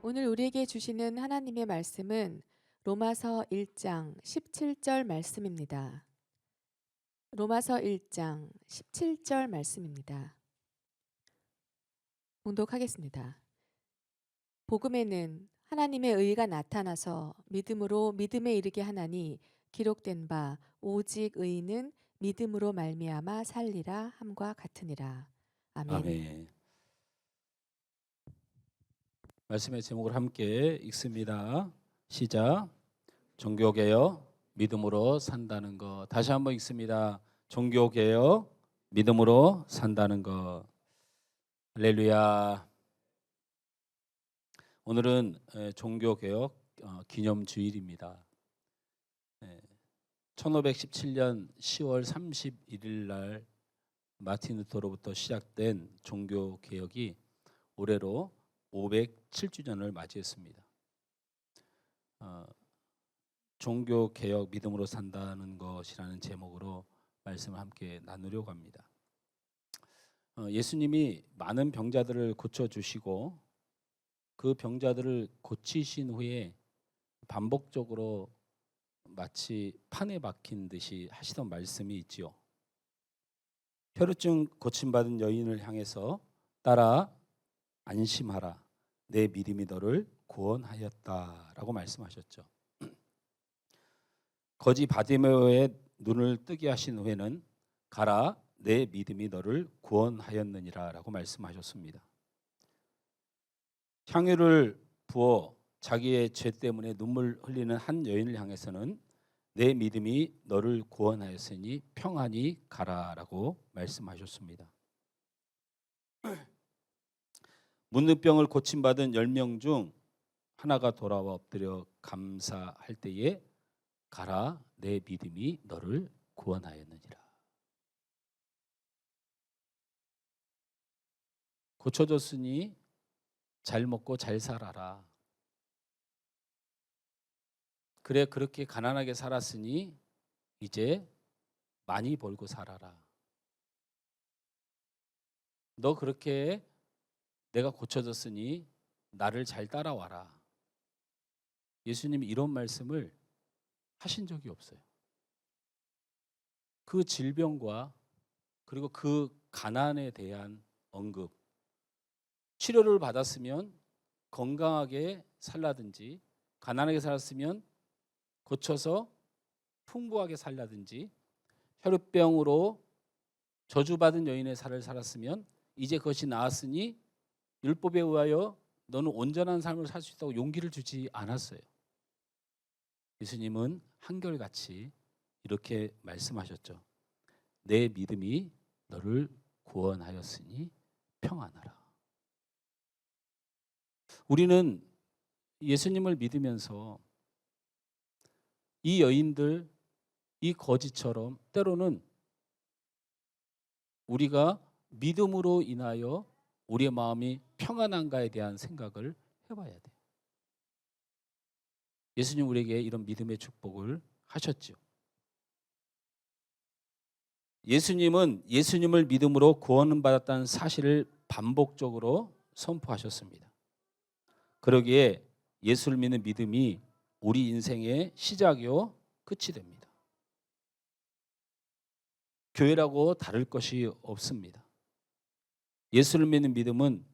오늘 우리에게 주시는 하나님의 말씀은 로마서 1장 17절 말씀입니다. 로마서 1장 17절 말씀입니다. 봉독하겠습니다. 복음에는 하나님의 의가 나타나서 믿음으로 믿음에 이르게 하나니 기록된 바 오직 의인은 믿음으로 말미암아 살리라 함과 같으니라. 아멘. 아멘. 말씀의 제목을 함께 읽습니다. 시작. 종교개혁 믿음으로 산다는 것. 다시 한번 읽습니다. 종교개혁 믿음으로 산다는 것. 할렐루야. 오늘은 종교개혁 기념주일입니다. 1517년 10월 31일 날 마틴 루터로부터 시작된 종교개혁이 올해로 507주년을 맞이했습니다. 종교개혁 믿음으로 산다는 것이라는 제목으로 말씀을 함께 나누려고 합니다. 예수님이 많은 병자들을 고쳐주시고 그 병자들을 고치신 후에 반복적으로 마치 판에 박힌 듯이 하시던 말씀이 있지요. 혈우증 고침받은 여인을 향해서 따라 안심하라. 내 믿음이 너를 구원하였다라고 말씀하셨죠. 거지 바디메오의 눈을 뜨게 하신 후에는 가라. 내 믿음이 너를 구원하였느니라라고 말씀하셨습니다. 향유를 부어 자기의 죄 때문에 눈물 흘리는 한 여인을 향해서는 내 믿음이 너를 구원하였으니 평안히 가라라고 말씀하셨습니다. 문둥병을 고침받은 10명 중 하나가 돌아와 엎드려 감사할 때에 가라. 내 믿음이 너를 구원하였느니라. 고쳐졌으니 잘 먹고 잘 살아라. 그래 그렇게 가난하게 살았으니 이제 많이 벌고 살아라. 너 그렇게 내가 고쳐졌으니 나를 잘 따라와라. 예수님이 이런 말씀을 하신 적이 없어요. 그 질병과 그리고 그 가난에 대한 언급, 치료를 받았으면 건강하게 살라든지 가난하게 살았으면 고쳐서 풍부하게 살라든지 혈우병으로 저주받은 여인의 살을 살았으면 이제 그것이 나았으니 율법에 의하여 너는 온전한 삶을 살 수 있다고 용기를 주지 않았어요. 예수님은 한결같이 이렇게 말씀하셨죠. 내 믿음이 너를 구원하였으니 평안하라. 우리는 예수님을 믿으면서 이 여인들, 이 거지처럼 때로는 우리가 믿음으로 인하여 우리의 마음이 평안한가에 대한 생각을 해봐야 돼요. 예수님 우리에게 이런 믿음의 축복을 하셨죠. 예수님은 예수님을 믿음으로 구원을 받았다는 사실을 반복적으로 선포하셨습니다. 그러기에 예수를 믿는 믿음이 우리 인생의 시작이요 끝이 됩니다. 교회라고 다를 것이 없습니다. 예수를 믿는 믿음은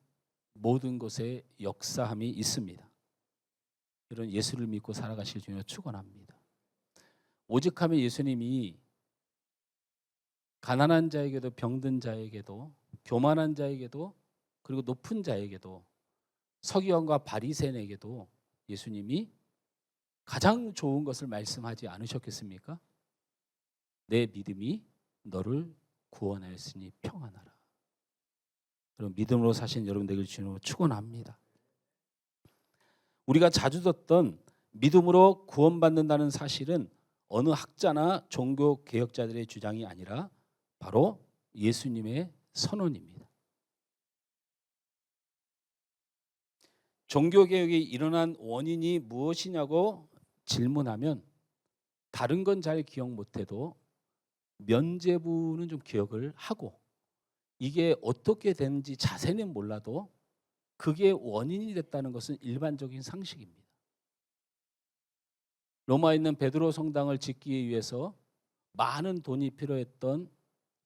모든 것에 역사함이 있습니다. 이런 예수를 믿고 살아가실 주님을 축원합니다. 오직하면 예수님이 가난한 자에게도 병든 자에게도 교만한 자에게도 그리고 높은 자에게도 서기관과 바리새인에게도 예수님이 가장 좋은 것을 말씀하지 않으셨겠습니까? 내 믿음이 너를 구원하였으니 평안하라. 그럼 믿음으로 사신 여러분 되길 주님으로 축원합니다. 우리가 자주 듣던 믿음으로 구원받는다는 사실은 어느 학자나 종교 개혁자들의 주장이 아니라 바로 예수님의 선언입니다. 종교 개혁이 일어난 원인이 무엇이냐고 질문하면 다른 건 잘 기억 못해도 면죄부는 좀 기억을 하고 이게 어떻게 되는지 자세는 몰라도 그게 원인이 됐다는 것은 일반적인 상식입니다. 로마에 있는 베드로 성당을 짓기 위해서 많은 돈이 필요했던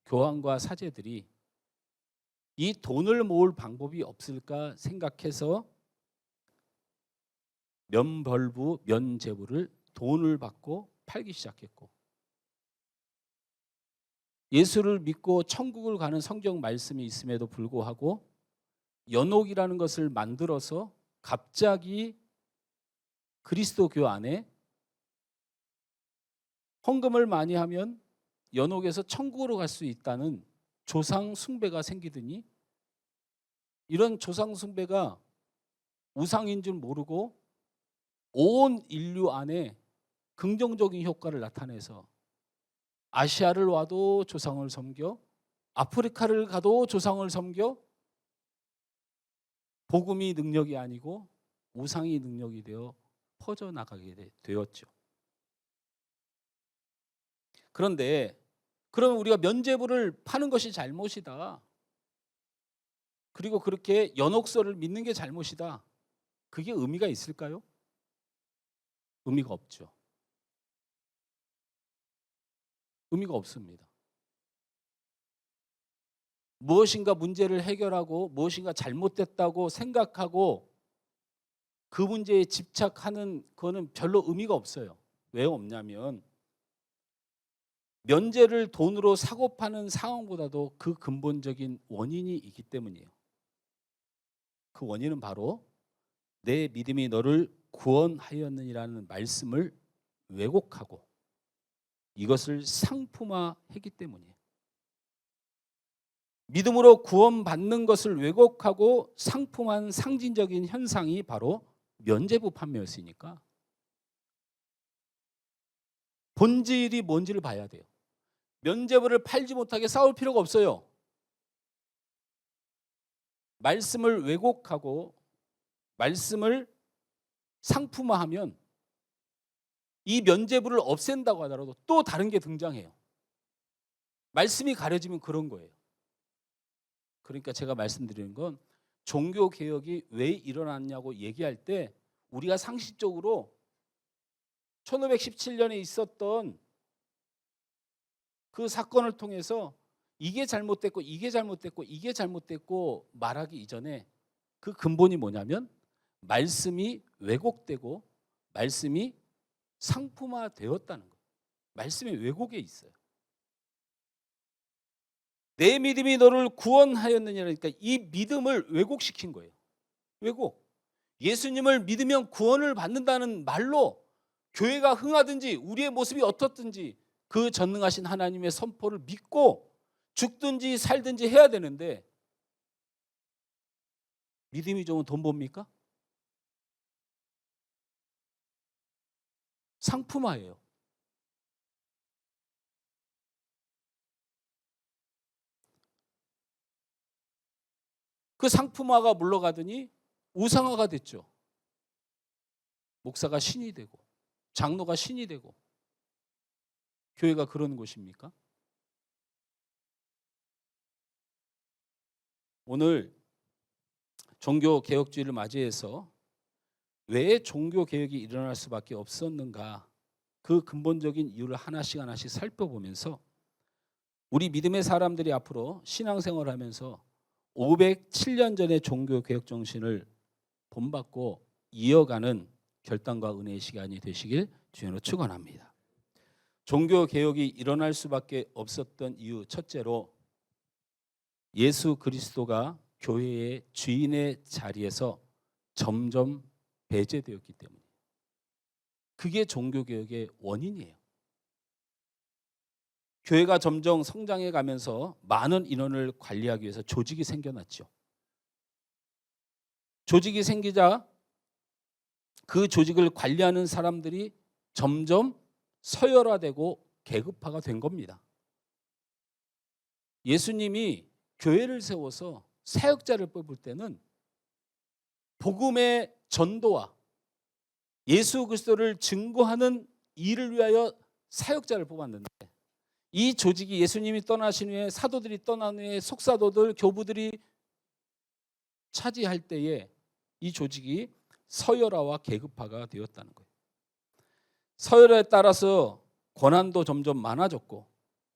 교황과 사제들이 이 돈을 모을 방법이 없을까 생각해서 면벌부, 면제부를 돈을 받고 팔기 시작했고, 예수를 믿고 천국을 가는 성경 말씀이 있음에도 불구하고 연옥이라는 것을 만들어서 갑자기 그리스도교 안에 헌금을 많이 하면 연옥에서 천국으로 갈 수 있다는 조상 숭배가 생기더니, 이런 조상 숭배가 우상인 줄 모르고 온 인류 안에 긍정적인 효과를 나타내서 아시아를 와도 조상을 섬겨, 아프리카를 가도 조상을 섬겨, 복음이 능력이 아니고 우상이 능력이 되어 퍼져나가게 되었죠. 그런데 그러면 우리가 면죄부를 파는 것이 잘못이다, 그리고 그렇게 연옥설을 믿는 게 잘못이다, 그게 의미가 있을까요? 의미가 없죠. 의미가 없습니다. 무엇인가 문제를 해결하고 무엇인가 잘못됐다고 생각하고 그 문제에 집착하는 거는 별로 의미가 없어요. 왜 없냐면 면제를 돈으로 사고 파는 상황보다도 그 근본적인 원인이 있기 때문이에요. 그 원인은 바로 내 믿음이 너를 구원하였느니라는 말씀을 왜곡하고 이것을 상품화했기 때문이에요. 믿음으로 구원받는 것을 왜곡하고 상품한 상징적인 현상이 바로 면죄부 판매였으니까 본질이 뭔지를 봐야 돼요. 면죄부를 팔지 못하게 싸울 필요가 없어요. 말씀을 왜곡하고 말씀을 상품화하면 이 면죄부를 없앤다고 하더라도 또 다른 게 등장해요. 말씀이 가려지면 그런 거예요. 그러니까 제가 말씀드리는 건 종교개혁이 왜 일어났냐고 얘기할 때 우리가 상식적으로 1517년에 있었던 그 사건을 통해서 이게 잘못됐고 이게 잘못됐고 이게 잘못됐고 말하기 이전에 그 근본이 뭐냐면 말씀이 왜곡되고 말씀이 상품화되었다는 거예요. 말씀의 왜곡에 있어요. 내 믿음이 너를 구원하였느냐니까 이 믿음을 왜곡시킨 거예요. 왜곡. 예수님을 믿으면 구원을 받는다는 말로 교회가 흥하든지 우리의 모습이 어떻든지 그 전능하신 하나님의 선포를 믿고 죽든지 살든지 해야 되는데, 믿음이 좋으면 돈 봅니까? 상품화예요. 그 상품화가 물러가더니 우상화가 됐죠. 목사가 신이 되고 장로가 신이 되고. 교회가 그런 곳입니까? 오늘 종교개혁주의를 맞이해서 왜 종교개혁이 일어날 수밖에 없었는가, 그 근본적인 이유를 하나씩 하나씩 살펴보면서 우리 믿음의 사람들이 앞으로 신앙생활을 하면서 507년 전의 종교개혁 정신을 본받고 이어가는 결단과 은혜의 시간이 되시길 주님으로 축원합니다. 종교개혁이 일어날 수밖에 없었던 이유, 첫째로 예수 그리스도가 교회의 주인의 자리에서 점점 배제되었기 때문에, 그게 종교개혁의 원인이에요. 교회가 점점 성장해 가면서 많은 인원을 관리하기 위해서 조직이 생겨났죠. 조직이 생기자 그 조직을 관리하는 사람들이 점점 서열화되고 계급화가 된 겁니다. 예수님이 교회를 세워서 사역자를 뽑을 때는 복음의 전도와 예수 그리스도를 증거하는 일을 위하여 사역자를 뽑았는데, 이 조직이 예수님이 떠나신 후에 사도들이 떠난 후에 속사도들, 교부들이 차지할 때에 이 조직이 서열화와 계급화가 되었다는 거예요. 서열에 따라서 권한도 점점 많아졌고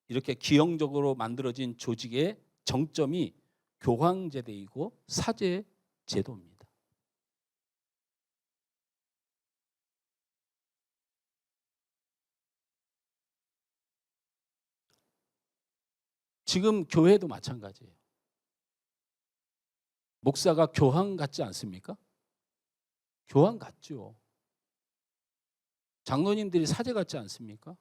이렇게 기형적으로 만들어진 조직의 정점이 교황제대이고 사제제도입니다. 지금 교회도 마찬가지예요. 목사가 교황 같지 않습니까? 교황 같죠. 장로님들이 사제 같지 않습니까?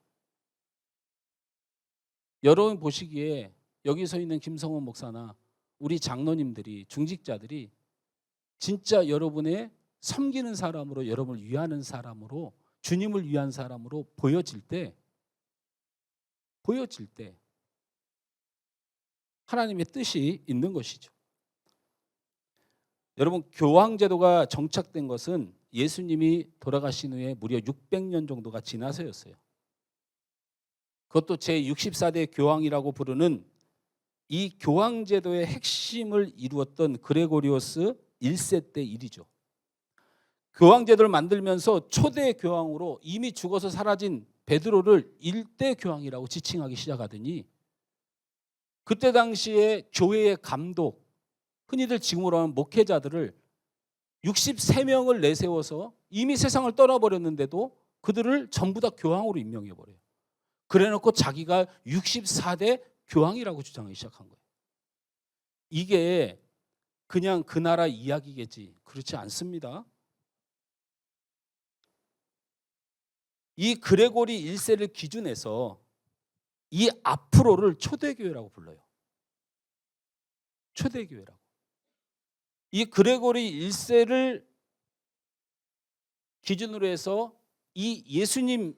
여러분 보시기에 여기 서 있는 김성원 목사나 우리 장로님들이, 중직자들이 진짜 여러분의 섬기는 사람으로, 여러분을 위하는 사람으로, 주님을 위한 사람으로 보여질 때 하나님의 뜻이 있는 것이죠. 여러분, 교황제도가 정착된 것은 예수님이 돌아가신 후에 무려 600년 정도가 지나서였어요. 그것도 제64대 교황이라고 부르는 이 교황제도의 핵심을 이루었던 그레고리오스 1세 때 일이죠. 교황제도를 만들면서 초대 교황으로 이미 죽어서 사라진 베드로를 1대 교황이라고 지칭하기 시작하더니 그때 당시에 교회의 감독, 흔히들 지금으로 하는 목회자들을 63명을 내세워서 이미 세상을 떠나버렸는데도 그들을 전부 다 교황으로 임명해버려요. 그래놓고 자기가 64대 교황이라고 주장하기 시작한 거예요. 이게 그냥 그 나라 이야기겠지, 그렇지 않습니다. 이 그레고리 1세를 기준해서 이 앞으로를 초대교회라고 불러요. 초대교회라고. 이 그레고리 1세를 기준으로 해서 이 예수님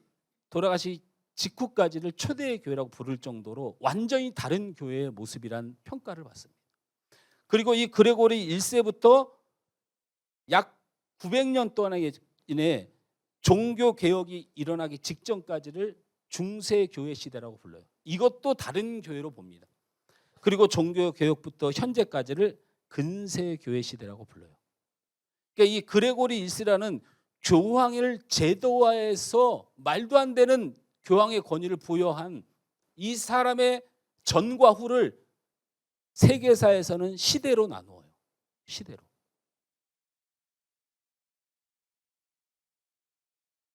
돌아가시 직후까지를 초대교회라고 부를 정도로 완전히 다른 교회의 모습이란 평가를 받습니다. 그리고 이 그레고리 1세부터 약 900년 동안에 종교개혁이 일어나기 직전까지를 중세교회 시대라고 불러요. 이것도 다른 교회로 봅니다. 그리고 종교개혁부터 현재까지를 근세교회 시대라고 불러요. 그러니까 이 그레고리 1세라는 교황을 제도화해서 말도 안 되는 교황의 권위를 부여한 이 사람의 전과 후를 세계사에서는 시대로 나누어요. 시대로.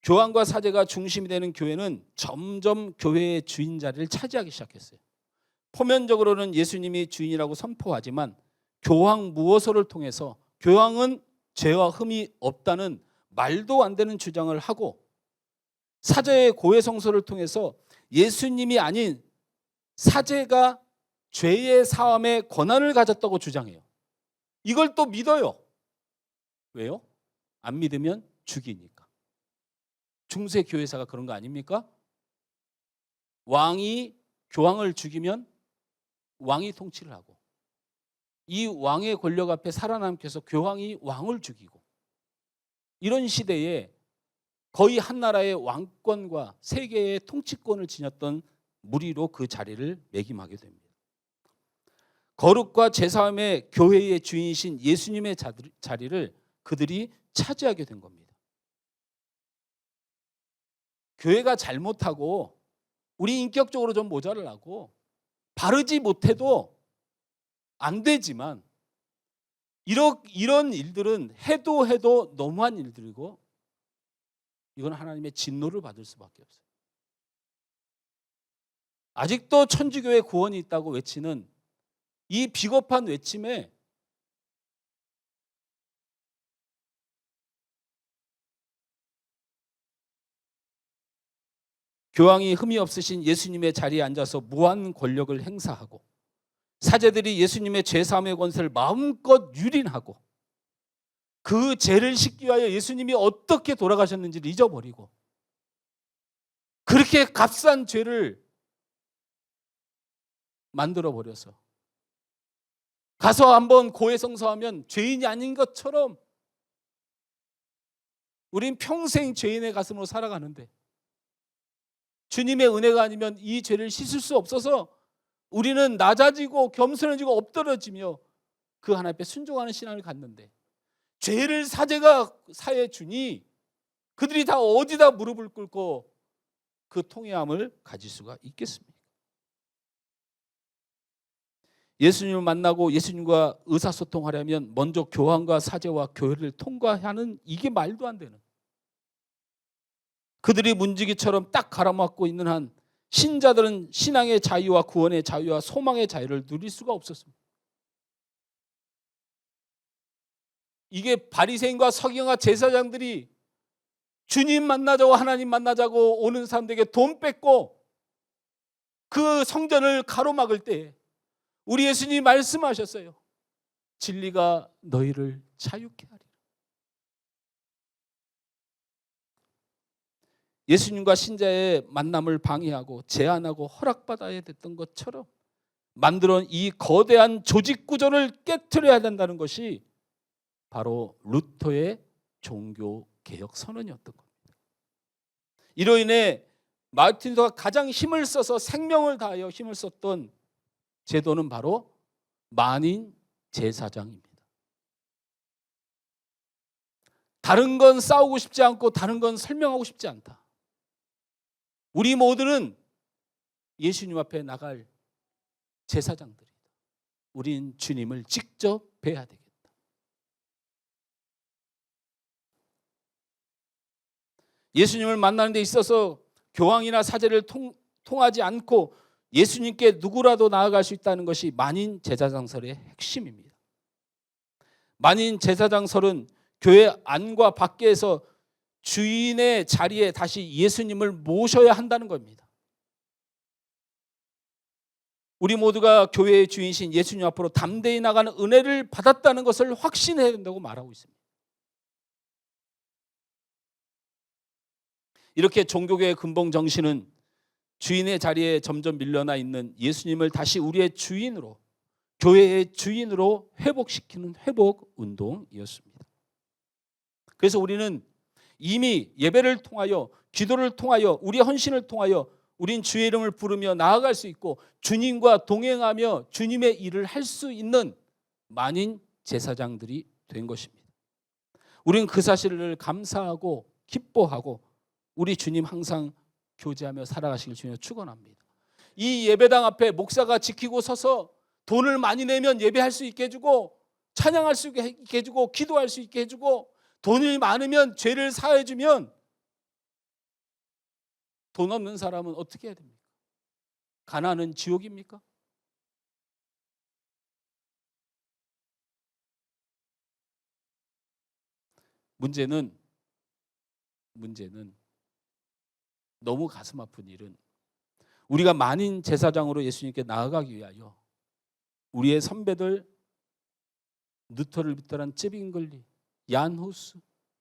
교황과 사제가 중심이 되는 교회는 점점 교회의 주인 자리를 차지하기 시작했어요. 표면적으로는 예수님이 주인이라고 선포하지만 교황 무호소를 통해서 교황은 죄와 흠이 없다는 말도 안 되는 주장을 하고 사제의 고해성소를 통해서 예수님이 아닌 사제가 죄의 사함의 권한을 가졌다고 주장해요. 이걸 또 믿어요. 왜요? 안 믿으면 죽이니까. 중세 교회사가 그런 거 아닙니까? 왕이 교황을 죽이면 왕이 통치를 하고 이 왕의 권력 앞에 살아남기 위해서 교황이 왕을 죽이고 이런 시대에 거의 한 나라의 왕권과 세계의 통치권을 지녔던 무리로 그 자리를 매김하게 됩니다. 거룩과 제사함의 교회의 주인이신 예수님의 자리를 그들이 차지하게 된 겁니다. 교회가 잘못하고 우리 인격적으로 좀 모자라고 바르지 못해도 안 되지만 이런 일들은 해도 너무한 일들이고 이건 하나님의 진노를 받을 수밖에 없어요. 아직도 천주교의 구원이 있다고 외치는 이 비겁한 외침에 교황이 흠이 없으신 예수님의 자리에 앉아서 무한 권력을 행사하고 사제들이 예수님의 죄사함의 권세를 마음껏 유린하고 그 죄를 씻기 위하여 예수님이 어떻게 돌아가셨는지를 잊어버리고 그렇게 값싼 죄를 만들어버려서 가서 한번 고해성사하면 죄인이 아닌 것처럼 우린 평생 죄인의 가슴으로 살아가는데 주님의 은혜가 아니면 이 죄를 씻을 수 없어서 우리는 낮아지고 겸손해지고 엎드러지며 그 하나님 앞에 순종하는 신앙을 갖는데 죄를 사제가 사해 주니 그들이 다 어디다 무릎을 꿇고 그 통회함을 가질 수가 있겠습니까? 예수님을 만나고 예수님과 의사소통하려면 먼저 교황과 사제와 교회를 통과하는, 이게 말도 안 되는, 그들이 문지기처럼 딱 가라막고 있는 한 신자들은 신앙의 자유와 구원의 자유와 소망의 자유를 누릴 수가 없었습니다. 이게 바리새인과 서기관과 제사장들이 주님 만나자고 하나님 만나자고 오는 사람들에게 돈 뺏고 그 성전을 가로막을 때 우리 예수님이 말씀하셨어요. 진리가 너희를 자유케 하리라. 예수님과 신자의 만남을 방해하고 제한하고 허락받아야 됐던 것처럼 만들어온 이 거대한 조직 구조를 깨트려야 된다는 것이 바로 루터의 종교개혁 선언이었던 겁니다. 이로 인해 마르틴 루터가 가장 힘을 써서 생명을 다하여 힘을 썼던 제도는 바로 만인 제사장입니다. 다른 건 싸우고 싶지 않고 다른 건 설명하고 싶지 않다. 우리 모두는 예수님 앞에 나갈 제사장들이다. 우린 주님을 직접 뵈야 되겠다. 예수님을 만나는 데 있어서 교황이나 사제를 통하지 않고 예수님께 누구라도 나아갈 수 있다는 것이 만인 제사장설의 핵심입니다. 만인 제사장설은 교회 안과 밖에서 주인의 자리에 다시 예수님을 모셔야 한다는 겁니다. 우리 모두가 교회의 주인이신 예수님 앞으로 담대히 나가는 은혜를 받았다는 것을 확신해야 된다고 말하고 있습니다. 이렇게 종교계의 근본 정신은 주인의 자리에 점점 밀려나 있는 예수님을 다시 우리의 주인으로, 교회의 주인으로 회복시키는 회복 운동이었습니다. 그래서 우리는 이미 예배를 통하여, 기도를 통하여, 우리의 헌신을 통하여 우린 주의 이름을 부르며 나아갈 수 있고 주님과 동행하며 주님의 일을 할 수 있는 만인 제사장들이 된 것입니다. 우리는 그 사실을 감사하고 기뻐하고 우리 주님 항상 교제하며 살아가시길 주님을 축원합니다. 이 예배당 앞에 목사가 지키고 서서 돈을 많이 내면 예배할 수 있게 해주고 찬양할 수 있게 해주고 기도할 수 있게 해주고 돈이 많으면 죄를 사해주면 돈 없는 사람은 어떻게 해야 됩니까? 가난은 지옥입니까? 문제는 너무 가슴 아픈 일은 우리가 만인 제사장으로 예수님께 나아가기 위하여 우리의 선배들 루터를 비롯한 쯔빙글리, 얀 후스,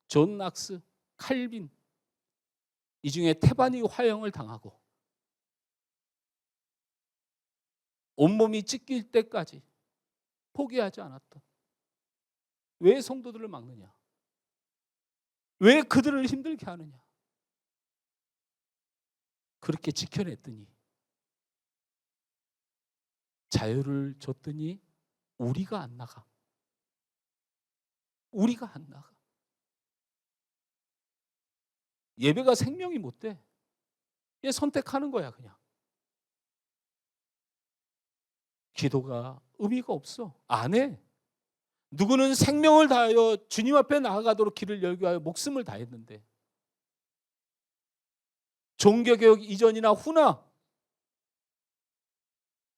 존 낙스, 칼빈, 이 중에 태반이 화형을 당하고 온몸이 찢길 때까지 포기하지 않았던, 왜 성도들을 막느냐? 왜 그들을 힘들게 하느냐? 그렇게 지켜냈더니 자유를 줬더니 우리가 안 나가. 우리가 안 나가. 예배가 생명이 못 돼. 얘 선택하는 거야 그냥. 기도가 의미가 없어. 안 해. 누구는 생명을 다하여 주님 앞에 나아가도록 길을 열기 위하여 목숨을 다했는데 종교개혁 이전이나 후나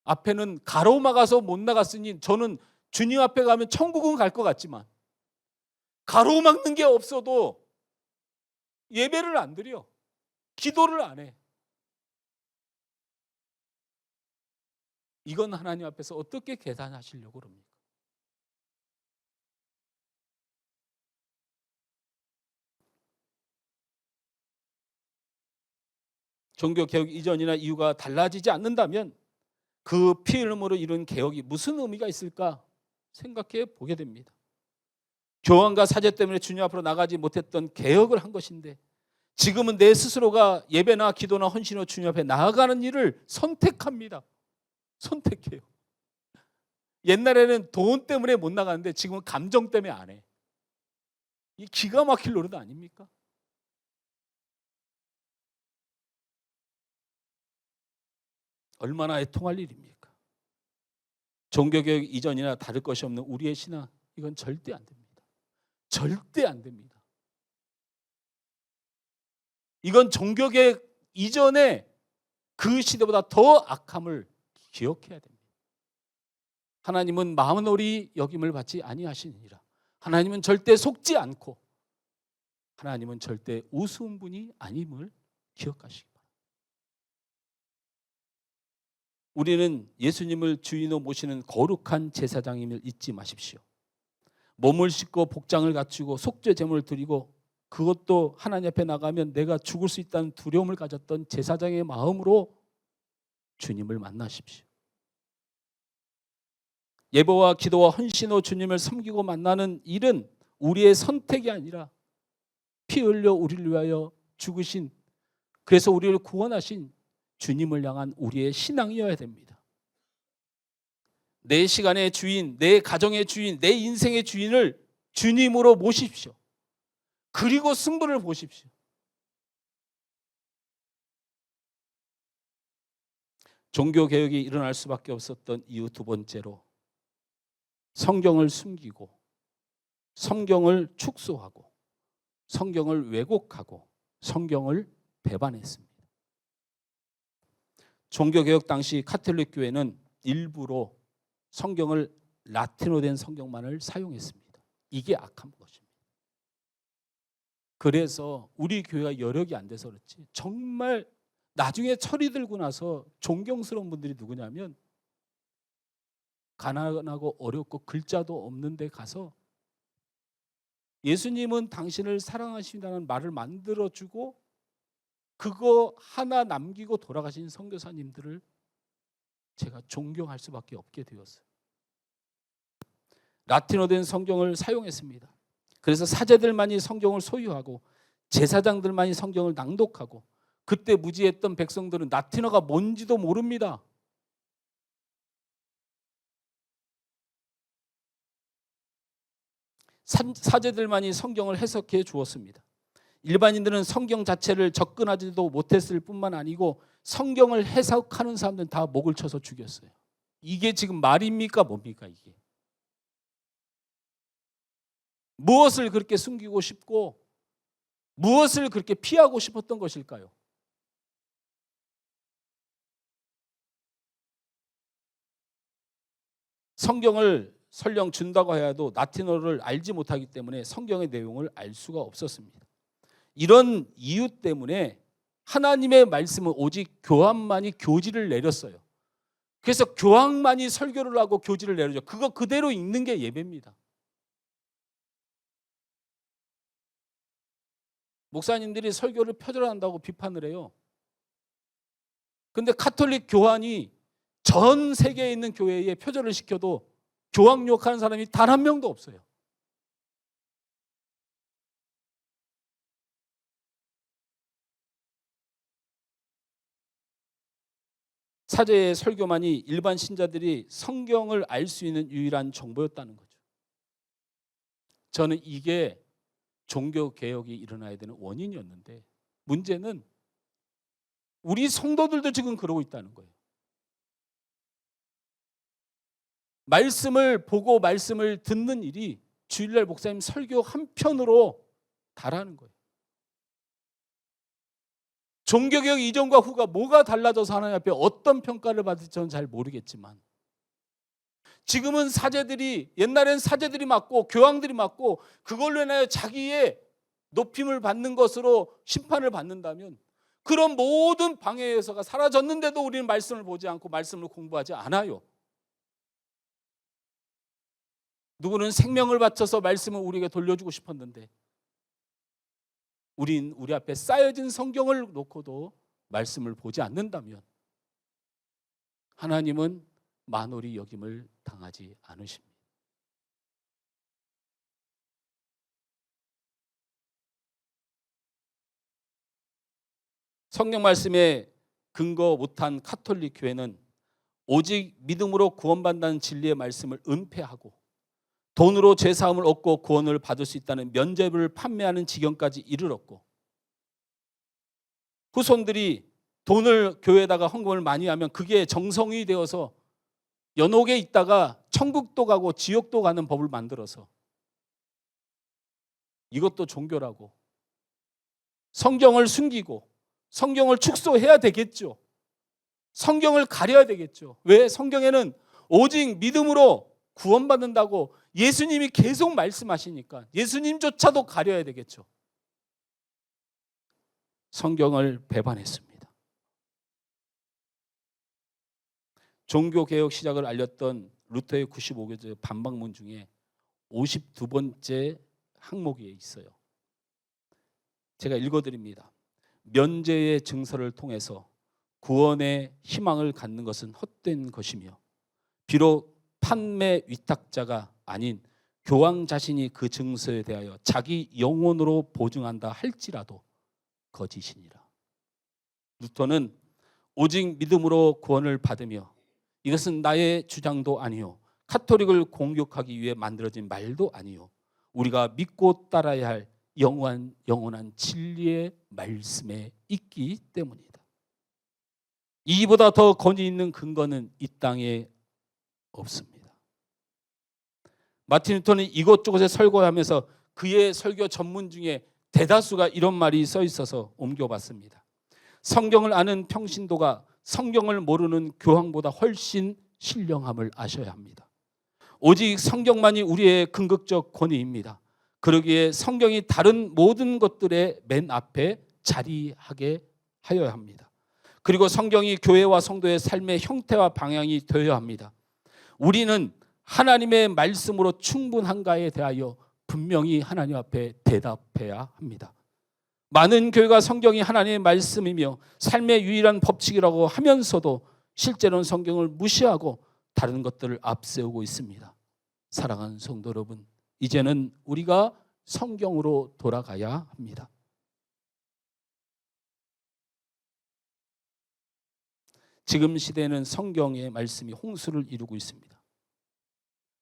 앞에는 가로막아서 못 나갔으니 저는 주님 앞에 가면 천국은 갈 것 같지만 가로막는 게 없어도 예배를 안 드려. 기도를 안 해. 이건 하나님 앞에서 어떻게 계산하시려고 그럽니까? 종교개혁 이전이나 이유가 달라지지 않는다면 그 피 흘림으로 이룬 개혁이 무슨 의미가 있을까 생각해 보게 됩니다. 교황과 사제 때문에 주님 앞으로 나가지 못했던 개혁을 한 것인데 지금은 내 스스로가 예배나 기도나 헌신으로 주님 앞에 나아가는 일을 선택합니다. 선택해요. 옛날에는 돈 때문에 못 나가는데 지금은 감정 때문에 안 해. 이 기가 막힐 노릇 아닙니까? 얼마나 애통할 일입니까? 종교개혁 이전이나 다를 것이 없는 우리의 신앙, 이건 절대 안 됩니다. 절대 안 됩니다. 이건 종교개혁 이전에 그 시대보다 더 악함을 기억해야 됩니다. 하나님은 만월이 여김을 받지 아니하시니라. 하나님은 절대 속지 않고 하나님은 절대 우스운 분이 아님을 기억하시기 바랍니다. 우리는 예수님을 주인으로 모시는 거룩한 제사장임을 잊지 마십시오. 몸을 씻고 복장을 갖추고 속죄 제물을 드리고 그것도 하나님 앞에 나가면 내가 죽을 수 있다는 두려움을 가졌던 제사장의 마음으로 주님을 만나십시오. 예배와 기도와 헌신으로 주님을 섬기고 만나는 일은 우리의 선택이 아니라 피 흘려 우리를 위하여 죽으신, 그래서 우리를 구원하신 주님을 향한 우리의 신앙이어야 됩니다. 내 시간의 주인, 내 가정의 주인, 내 인생의 주인을 주님으로 모십시오. 그리고 승부를 보십시오. 종교개혁이 일어날 수밖에 없었던 이유 두 번째로, 성경을 숨기고 성경을 축소하고 성경을 왜곡하고 성경을 배반했습니다. 종교개혁 당시 카톨릭 교회는 일부러 성경을 라틴어로 된 성경만을 사용했습니다. 이게 악한 것입니다. 그래서 우리 교회가 여력이 안 돼서 그렇지, 정말 나중에 철이 들고 나서 존경스러운 분들이 누구냐면 가난하고 어렵고 글자도 없는 데 가서 예수님은 당신을 사랑하신다는 말을 만들어주고 그거 하나 남기고 돌아가신 선교사님들을 제가 존경할 수밖에 없게 되었어요. 라틴어 된 성경을 사용했습니다. 그래서 사제들만이 성경을 소유하고 제사장들만이 성경을 낭독하고, 그때 무지했던 백성들은 라틴어가 뭔지도 모릅니다. 사제들만이 성경을 해석해 주었습니다. 일반인들은 성경 자체를 접근하지도 못했을 뿐만 아니고 성경을 해석하는 사람들은 다 목을 쳐서 죽였어요. 이게 지금 말입니까 뭡니까 이게? 무엇을 그렇게 숨기고 싶고 무엇을 그렇게 피하고 싶었던 것일까요? 성경을 설령 준다고 해도 라틴어를 알지 못하기 때문에 성경의 내용을 알 수가 없었습니다. 이런 이유 때문에 하나님의 말씀은 오직 교황만이 교지를 내렸어요. 그래서 교황만이 설교를 하고 교지를 내려줘. 그거 그대로 읽는 게 예배입니다. 목사님들이 설교를 표절한다고 비판을 해요. 근데 카톨릭 교황이 전 세계에 있는 교회에 표절을 시켜도 교황 욕하는 사람이 단 한 명도 없어요. 사제의 설교만이 일반 신자들이 성경을 알 수 있는 유일한 정보였다는 거죠. 저는 이게 종교개혁이 일어나야 되는 원인이었는데, 문제는 우리 성도들도 지금 그러고 있다는 거예요. 말씀을 보고 말씀을 듣는 일이 주일날 목사님 설교 한 편으로 다라는 거예요. 종교개혁 이전과 후가 뭐가 달라져서 하나님 앞에 어떤 평가를 받을지 저는 잘 모르겠지만, 지금은 사제들이, 옛날엔 사제들이 맡고 교황들이 맡고 그걸로 인하여 자기의 높임을 받는 것으로 심판을 받는다면, 그런 모든 방해에서가 사라졌는데도 우리는 말씀을 보지 않고 말씀을 공부하지 않아요. 누구는 생명을 바쳐서 말씀을 우리에게 돌려주고 싶었는데, 우린 우리 앞에 쌓여진 성경을 놓고도 말씀을 보지 않는다면 하나님은 만월이 여김을 당하지 않으십니다. 성경 말씀에 근거 못한 카톨릭 교회는 오직 믿음으로 구원받는다는 진리의 말씀을 은폐하고 돈으로 죄사함을 얻고 구원을 받을 수 있다는 면죄부를 판매하는 지경까지 이르렀고, 후손들이 돈을 교회에다가 헌금을 많이 하면 그게 정성이 되어서 연옥에 있다가 천국도 가고 지옥도 가는 법을 만들어서 이것도 종교라고 성경을 숨기고 성경을 축소해야 되겠죠. 성경을 가려야 되겠죠. 왜? 성경에는 오직 믿음으로 구원받는다고 예수님이 계속 말씀하시니까 예수님조차도 가려야 되겠죠. 성경을 배반했습니다. 종교개혁 시작을 알렸던 루터의 95개조 반박문 중에 52번째 항목에 있어요. 제가 읽어드립니다. 면죄의 증서를 통해서 구원의 희망을 갖는 것은 헛된 것이며, 비록 판매 위탁자가 아닌 교황 자신이 그 증서에 대하여 자기 영혼으로 보증한다 할지라도 거짓이니라. 루터는 오직 믿음으로 구원을 받으며, 이것은 나의 주장도 아니요 카톨릭을 공격하기 위해 만들어진 말도 아니요 우리가 믿고 따라야 할 영원한 진리의 말씀에 있기 때문이다. 이보다 더 권위 있는 근거는 이 땅에 없습니다. 마틴 루터는 이곳저곳에 설교하면서 그의 설교 전문 중에 대다수가 이런 말이 써 있어서 옮겨봤습니다. 성경을 아는 평신도가 성경을 모르는 교황보다 훨씬 신령함을 아셔야 합니다. 오직 성경만이 우리의 궁극적 권위입니다. 그러기에 성경이 다른 모든 것들의 맨 앞에 자리하게 하여야 합니다. 그리고 성경이 교회와 성도의 삶의 형태와 방향이 되어야 합니다. 우리는 하나님의 말씀으로 충분한가에 대하여 분명히 하나님 앞에 대답해야 합니다. 많은 교회가 성경이 하나님의 말씀이며 삶의 유일한 법칙이라고 하면서도 실제로는 성경을 무시하고 다른 것들을 앞세우고 있습니다. 사랑하는 성도 여러분, 이제는 우리가 성경으로 돌아가야 합니다. 지금 시대에는 성경의 말씀이 홍수를 이루고 있습니다.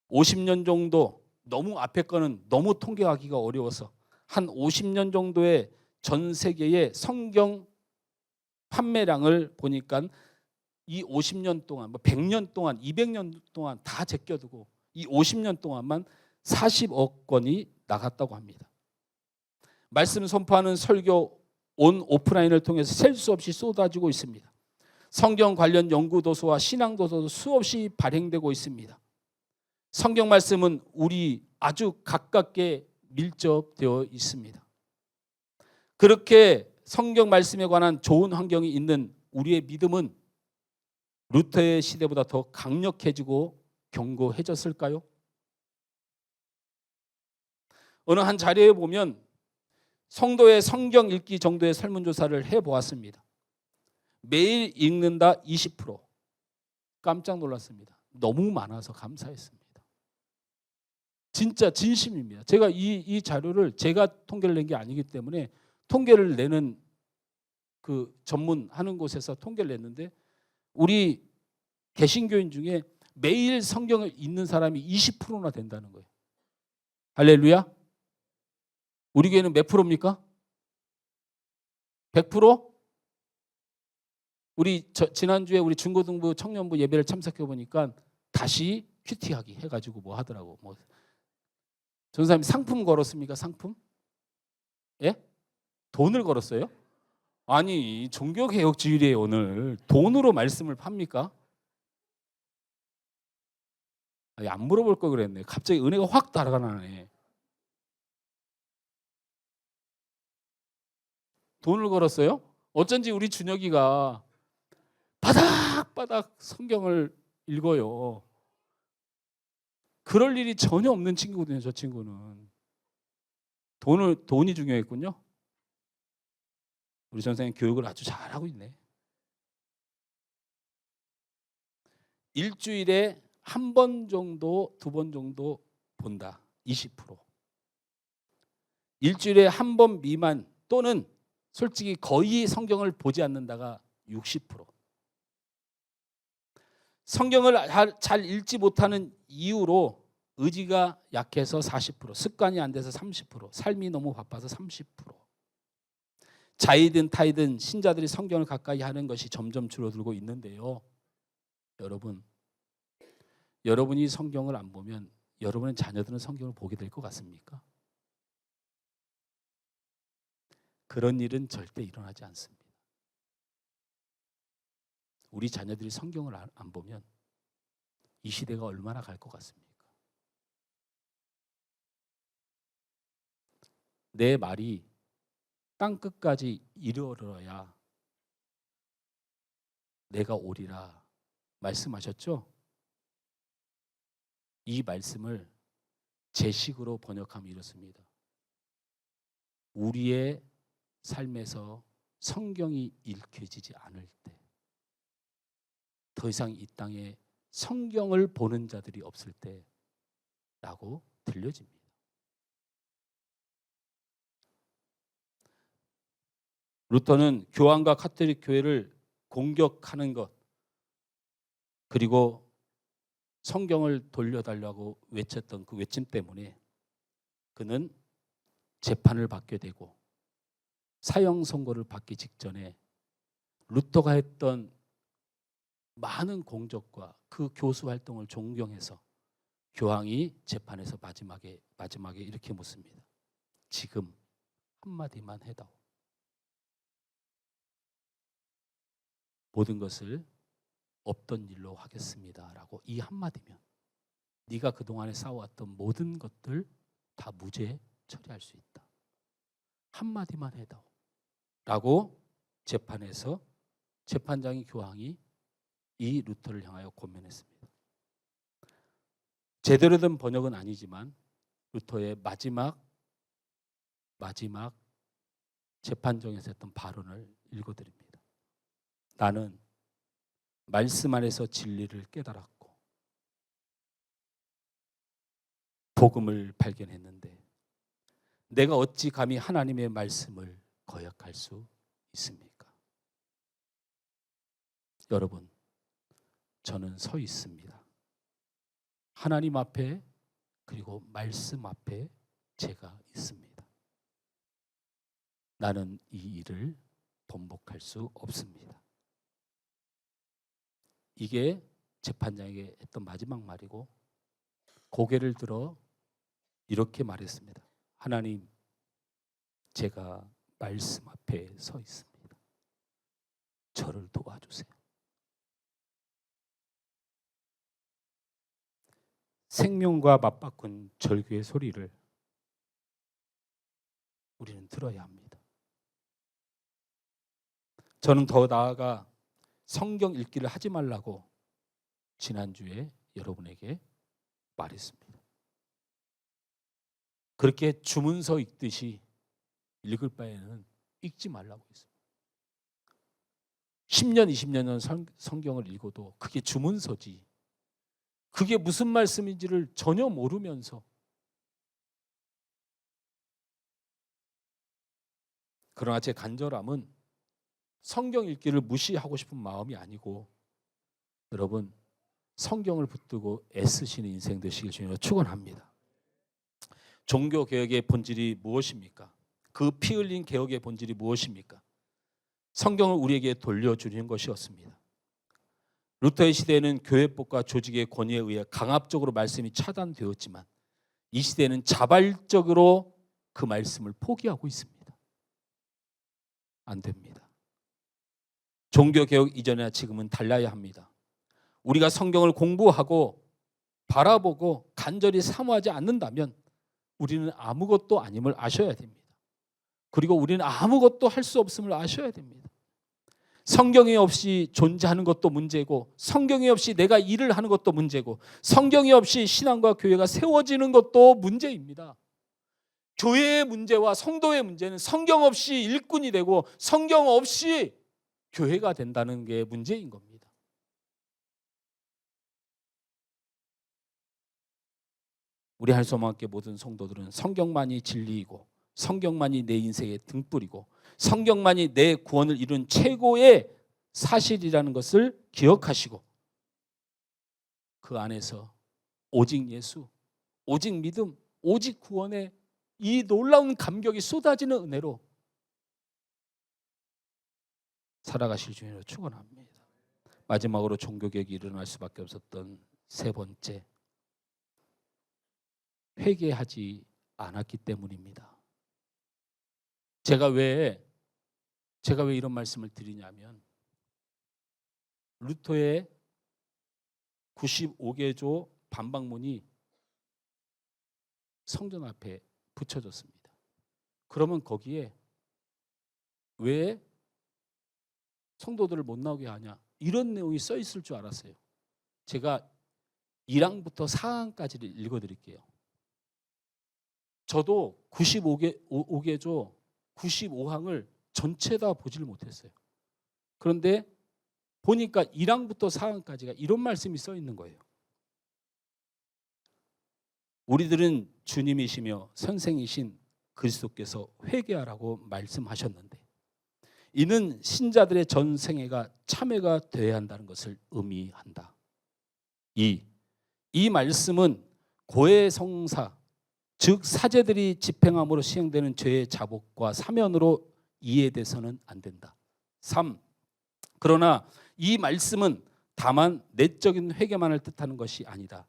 50년 정도, 너무 앞에 거는 너무 통계하기가 어려워서 한 50년 정도의 전 세계의 성경 판매량을 보니까 이 50년 동안, 100년 동안, 200년 동안 다 제껴두고 이 50년 동안만 40억 권이 나갔다고 합니다. 말씀 선포하는 설교 온 오프라인을 통해서 셀 수 없이 쏟아지고 있습니다. 성경 관련 연구도서와 신앙도서도 수없이 발행되고 있습니다. 성경 말씀은 우리 아주 가깝게 밀접되어 있습니다. 그렇게 성경 말씀에 관한 좋은 환경이 있는 우리의 믿음은 루터의 시대보다 더 강력해지고 견고해졌을까요? 어느 한 자리에 보면 성도의 성경 읽기 정도의 설문조사를 해보았습니다. 매일 읽는다 20%. 깜짝 놀랐습니다. 너무 많아서 감사했습니다. 진짜 진심입니다. 제가 이 자료를 제가 통계를 낸 게 아니기 때문에 통계를 내는 그 전문하는 곳에서 통계를 냈는데 우리 개신교인 중에 매일 성경을 읽는 사람이 20%나 된다는 거예요. 할렐루야. 우리 교회는 몇 프로입니까? 100%? 우리 지난주에 우리 중고등부 청년부 예배를 참석해 보니까 다시 큐티하기 해가지고 뭐 하더라고. 뭐 전사님 상품 걸었습니까? 상품? 예? 돈을 걸었어요? 아니 종교개혁주일이에요. 오늘 돈으로 말씀을 팝니까? 아니, 안 물어볼 걸 그랬네. 갑자기 은혜가 확 달아나네. 돈을 걸었어요? 어쩐지 우리 준혁이가 바닥바닥 성경을 읽어요. 그럴 일이 전혀 없는 친구거든요. 저 친구는 돈이 중요했군요. 우리 선생님 교육을 아주 잘하고 있네. 일주일에 한 번 정도, 두 번 정도 본다. 20%. 일주일에 한 번 미만 또는 솔직히 거의 성경을 보지 않는다가 60%. 성경을 잘 읽지 못하는 이유로 의지가 약해서 40%, 습관이 안 돼서 30%, 삶이 너무 바빠서 30%. 자이든 타이든 신자들이 성경을 가까이 하는 것이 점점 줄어들고 있는데요. 여러분이 성경을 안 보면 여러분의 자녀들은 성경을 보게 될 것 같습니까? 그런 일은 절대 일어나지 않습니다. 우리 자녀들이 성경을 안 보면 이 시대가 얼마나 갈 것 같습니까? 내 말이 땅 끝까지 이르러야 내가 오리라 말씀하셨죠? 이 말씀을 제 식으로 번역하면 이렇습니다. 우리의 삶에서 성경이 읽혀지지 않을 때 더 이상 이 땅에 성경을 보는 자들이 없을 때라고 들려집니다. 루터는 교황과 카톨릭 교회를 공격하는 것, 그리고 성경을 돌려달라고 외쳤던 그 외침 때문에 그는 재판을 받게 되고 사형 선고를 받기 직전에 루터가 했던 많은 공적과 그 교수 활동을 존경해서 교황이 재판에서 마지막에 이렇게 묻습니다. 지금 한마디만 해다오. 모든 것을 없던 일로 하겠습니다라고 이 한마디면 네가 그동안에 쌓아왔던 모든 것들 다 무죄 처리할 수 있다. 한마디만 해다오 라고 재판에서 재판장이 교황이 이 루터를 향하여 권면했습니다. 제대로 된 번역은 아니지만 루터의 마지막 재판정에서 했던 발언을 읽어드립니다. 나는 말씀 안에서 진리를 깨달았고 복음을 발견했는데 내가 어찌 감히 하나님의 말씀을 거역할 수 있습니까? 여러분, 저는 서 있습니다. 하나님 앞에 그리고 말씀 앞에 제가 있습니다. 나는 이 일을 번복할 수 없습니다. 이게 재판장에게 했던 마지막 말이고 고개를 들어 이렇게 말했습니다. 하나님, 제가 말씀 앞에 서 있습니다. 저를 도와주세요. 생명과 맞바꾼 절규의 소리를 우리는 들어야 합니다. 저는 더 나아가 성경 읽기를 하지 말라고 지난주에 여러분에게 말했습니다. 그렇게 주문서 읽듯이 읽을 바에는 읽지 말라고 했습니다. 10년, 20년 전 성경을 읽어도 그게 주문서지 그게 무슨 말씀인지를 전혀 모르면서 그러나 제 간절함은 성경 읽기를 무시하고 싶은 마음이 아니고 여러분 성경을 붙들고 애쓰시는 인생 되시길 주님으로 축원합니다. 종교개혁의 본질이 무엇입니까? 그 피 흘린 개혁의 본질이 무엇입니까? 성경을 우리에게 돌려주는 것이었습니다. 루터의 시대에는 교회법과 조직의 권위에 의해 강압적으로 말씀이 차단되었지만 이 시대는 자발적으로 그 말씀을 포기하고 있습니다. 안 됩니다. 종교개혁 이전이나 지금은 달라야 합니다. 우리가 성경을 공부하고 바라보고 간절히 사모하지 않는다면 우리는 아무것도 아님을 아셔야 됩니다. 그리고 우리는 아무것도 할 수 없음을 아셔야 됩니다. 성경이 없이 존재하는 것도 문제고 성경이 없이 내가 일을 하는 것도 문제고 성경이 없이 신앙과 교회가 세워지는 것도 문제입니다. 교회의 문제와 성도의 문제는 성경 없이 일꾼이 되고 성경 없이 교회가 된다는 게 문제인 겁니다. 우리 할소망학교 모든 성도들은 성경만이 진리이고 성경만이 내 인생의 등불이고 성경만이 내 구원을 이룬 최고의 사실이라는 것을 기억하시고 그 안에서 오직 예수, 오직 믿음, 오직 구원의 이 놀라운 감격이 쏟아지는 은혜로 살아가실 주님으로 축원합니다. 마지막으로 종교개혁이 일어날 수밖에 없었던 세 번째, 회개하지 않았기 때문입니다. 제가 왜 이런 말씀을 드리냐면, 루터의 95개조 반박문이 성전 앞에 붙여졌습니다. 그러면 거기에 왜 성도들을 못 나오게 하냐, 이런 내용이 써 있을 줄 알았어요. 제가 1항부터 4항까지를 읽어드릴게요. 저도 95개조 95항을 전체 다 보지를 못했어요. 그런데 보니까 1항부터 4항까지가 이런 말씀이 써 있는 거예요. 우리들은 주님이시며 선생이신 그리스도께서 회개하라고 말씀하셨는데, 이는 신자들의 전 생애가 참회가 되어야 한다는 것을 의미한다. 이 말씀은 고해성사, 즉 사제들이 집행함으로 시행되는 죄의 자복과 사면으로 이해돼서는 안 된다. 3. 그러나 이 말씀은 다만 내적인 회개만을 뜻하는 것이 아니다.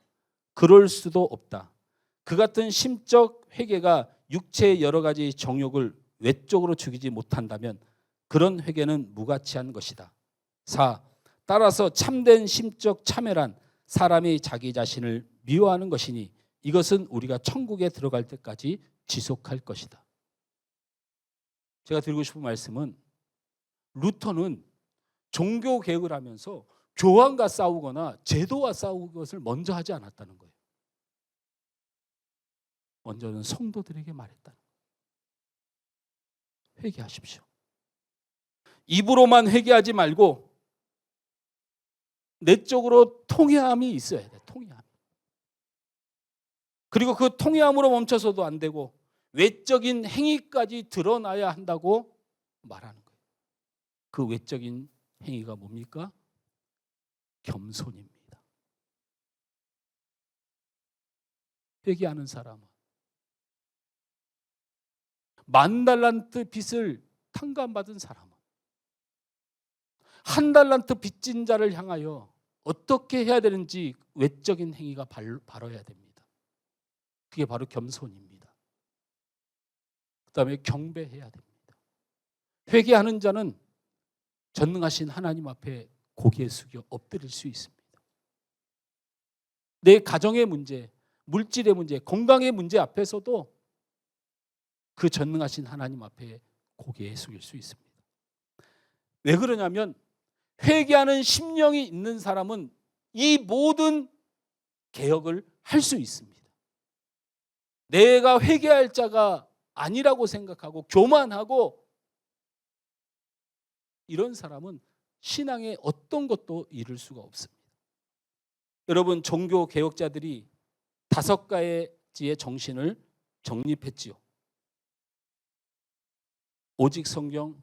그럴 수도 없다. 그 같은 심적 회개가 육체의 여러 가지 정욕을 외적으로 죽이지 못한다면 그런 회개는 무가치한 것이다. 4. 따라서 참된 심적 참회란 사람이 자기 자신을 미워하는 것이니 이것은 우리가 천국에 들어갈 때까지 지속할 것이다. 제가 드리고 싶은 말씀은, 루터는 종교 개혁을 하면서 교황과 싸우거나 제도와 싸우는 것을 먼저 하지 않았다는 거예요. 먼저는 성도들에게 말했다는 거예요. 회개하십시오. 입으로만 회개하지 말고 내적으로 통회함이 있어야 돼. 통회함. 그리고 그 통회함으로 멈춰서도 안 되고 외적인 행위까지 드러나야 한다고 말하는 거예요. 그 외적인 행위가 뭡니까? 겸손입니다. 회개하는 사람은 10,000달란트 빚을 탕감받은 사람은 1달란트 빚진 자를 향하여 어떻게 해야 되는지 외적인 행위가 바라야 됩니다. 그게 바로 겸손입니다. 그다음에 경배해야 됩니다. 회개하는 자는 전능하신 하나님 앞에 고개 숙여 엎드릴 수 있습니다. 내 가정의 문제, 물질의 문제, 건강의 문제 앞에서도 그 전능하신 하나님 앞에 고개 숙일 수 있습니다. 왜 그러냐면 회개하는 심령이 있는 사람은 이 모든 개혁을 할 수 있습니다. 내가 회개할 자가 아니라고 생각하고 교만하고 이런 사람은 신앙의 어떤 것도 이룰 수가 없습니다. 여러분, 종교 개혁자들이 5가지의 정신을 정립했지요. 오직 성경,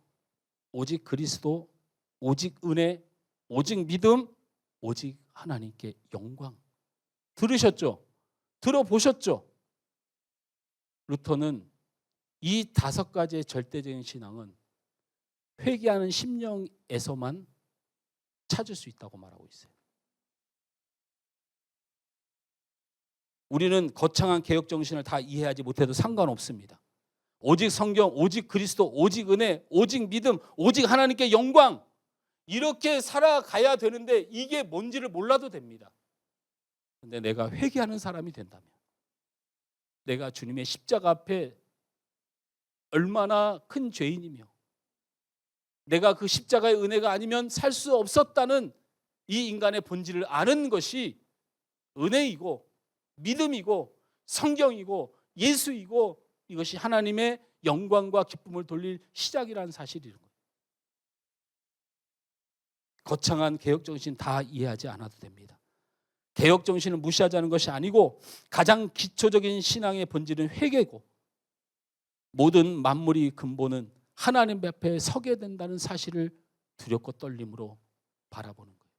오직 그리스도, 오직 은혜, 오직 믿음, 오직 하나님께 영광. 들으셨죠? 들어보셨죠? 루터는 이 5가지의 절대적인 신앙은 회개하는 심령에서만 찾을 수 있다고 말하고 있어요. 우리는 거창한 개혁 정신을 다 이해하지 못해도 상관없습니다. 오직 성경, 오직 그리스도, 오직 은혜, 오직 믿음, 오직 하나님께 영광, 이렇게 살아가야 되는데 이게 뭔지를 몰라도 됩니다. 그런데 내가 회개하는 사람이 된다면, 내가 주님의 십자가 앞에 얼마나 큰 죄인이며 내가 그 십자가의 은혜가 아니면 살 수 없었다는 이 인간의 본질을 아는 것이 은혜이고 믿음이고 성경이고 예수이고, 이것이 하나님의 영광과 기쁨을 돌릴 시작이라는 사실이는 거예요. 거창한 개혁 정신 다 이해하지 않아도 됩니다. 개혁 정신을 무시하자는 것이 아니고 가장 기초적인 신앙의 본질은 회개고, 모든 만물의 근본은 하나님 앞에 서게 된다는 사실을 두렵고 떨림으로 바라보는 거예요.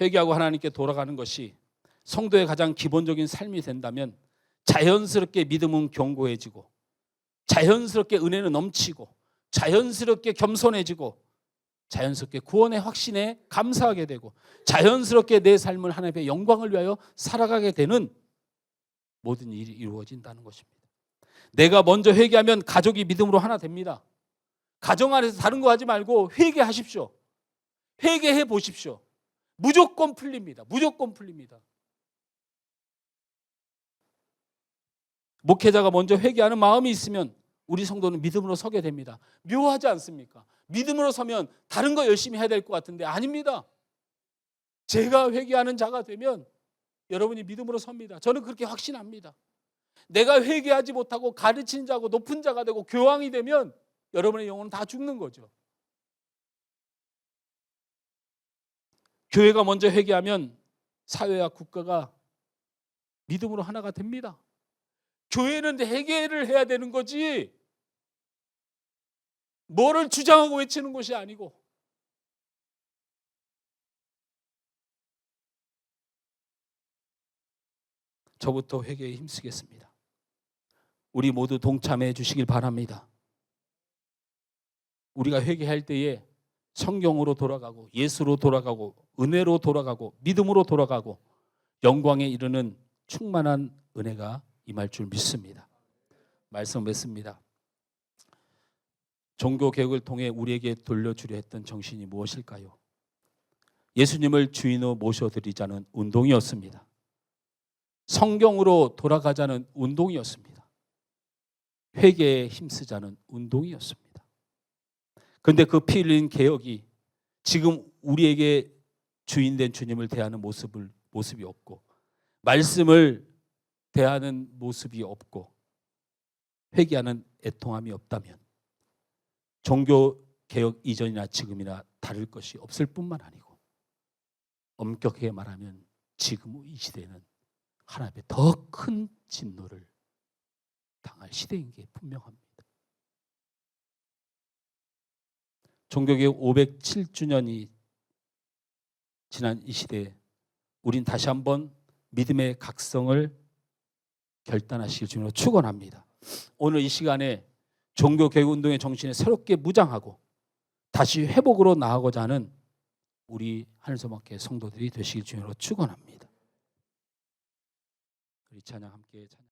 회개하고 하나님께 돌아가는 것이 성도의 가장 기본적인 삶이 된다면 자연스럽게 믿음은 견고해지고, 자연스럽게 은혜는 넘치고, 자연스럽게 겸손해지고, 자연스럽게 구원의 확신에 감사하게 되고, 자연스럽게 내 삶을 하나님의 영광을 위하여 살아가게 되는 모든 일이 이루어진다는 것입니다. 내가 먼저 회개하면 가족이 믿음으로 하나 됩니다. 가정 안에서 다른 거 하지 말고 회개하십시오. 회개해 보십시오. 무조건 풀립니다. 무조건 풀립니다. 목회자가 먼저 회개하는 마음이 있으면 우리 성도는 믿음으로 서게 됩니다. 묘하지 않습니까? 믿음으로 서면 다른 거 열심히 해야 될 것 같은데 아닙니다. 제가 회개하는 자가 되면 여러분이 믿음으로 섭니다. 저는 그렇게 확신합니다. 내가 회개하지 못하고 가르치는 자고 높은 자가 되고 교황이 되면 여러분의 영혼은 다 죽는 거죠. 교회가 먼저 회개하면 사회와 국가가 믿음으로 하나가 됩니다. 교회는 회개를 해야 되는 거지 뭐를 주장하고 외치는 것이 아니고. 저부터 회개에 힘쓰겠습니다. 우리 모두 동참해 주시길 바랍니다. 우리가 회개할 때에 성경으로 돌아가고, 예수로 돌아가고, 은혜로 돌아가고, 믿음으로 돌아가고, 영광에 이르는 충만한 은혜가 임할 줄 믿습니다. 말씀 맺습니다. 종교 개혁을 통해 우리에게 돌려주려 했던 정신이 무엇일까요? 예수님을 주인으로 모셔드리자는 운동이었습니다. 성경으로 돌아가자는 운동이었습니다. 회개에 힘쓰자는 운동이었습니다. 그런데 그 피 흘린 개혁이 지금 우리에게 주인된 주님을 대하는 모습이 없고, 말씀을 대하는 모습이 없고, 회개하는 애통함이 없다면 종교 개혁 이전이나 지금이나 다를 것이 없을 뿐만 아니고, 엄격하게 말하면 지금 이 시대는 하나님의 더 큰 진노를 당할 시대인 게 분명합니다. 종교개혁 507주년이 지난 이 시대에 우린 다시 한번 믿음의 각성을 결단하시길 주님으로 축원합니다. 오늘 이 시간에 종교개혁운동의 정신에 새롭게 무장하고 다시 회복으로 나아가고자 하는 우리 하늘소망교회 성도들이 되시길 주님으로 축원합니다. 우리 찬양 함께 찬양.